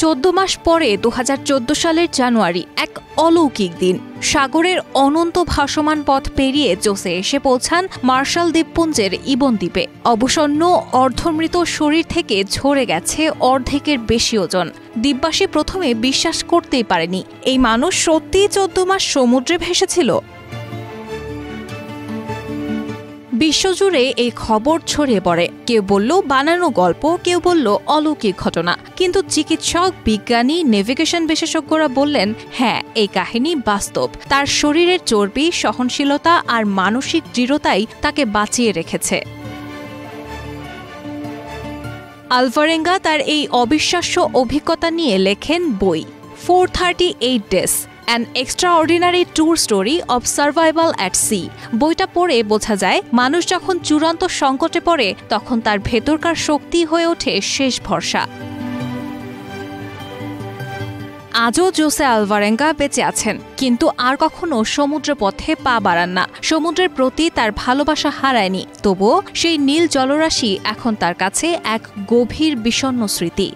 14 মাস পরে 2014 সালের জানুয়ারি এক অলৌকিক দিন। সাগরের অনন্ত ভাসমান পথ পেরিয়ে জোসে এসে পৌঁছান মার্শাল দ্বীপপুঞ্জের ইবন দ্বীপে। অবসন্ন অর্ধমৃত শরীর থেকে ঝরে গেছে অর্ধেকের বেশি ওজন। দ্বীপবাসী প্রথমে বিশ্বাস করতেই পারেনি এই মানুষ সত্যিই 14 মাস সমুদ্রে ভেসেছিল। বিশ্বজুড়ে এই খবর ছড়িয়ে পড়ে। কেউ বলল বানানো গল্প, কেউ বলল অলৌকিক ঘটনা। কিন্তু চিকিৎসক, বিজ্ঞানী, নেভিগেশন বিশেষজ্ঞরা বললেন হ্যাঁ, এই কাহিনী বাস্তব। তার শরীরের চর্বি, সহনশীলতা আর মানসিক দৃঢ়তাই তাকে বাঁচিয়ে রেখেছে। আলভারেঙ্গা তার এই অবিশ্বাস্য অভিজ্ঞতা নিয়ে লেখেন বই 438 Days, An Extraordinary Tour Story of Survival at Sea। বইটা পড়ে বোঝা যায় মানুষ যখন চূড়ান্ত সংকটে পড়ে তখন তার ভেতরকার শক্তি হয়ে ওঠে শেষ ভরসা। আজও জোসে আলভারেঙ্গা বেঁচে আছেন, কিন্তু আর কখনো সমুদ্র পথে পা বাড়ান না। সমুদ্রের প্রতি তার ভালোবাসা হারায়নি, তবুও সেই নীল জলরাশি এখন তার কাছে এক গভীর বিষণ্ণ স্মৃতি।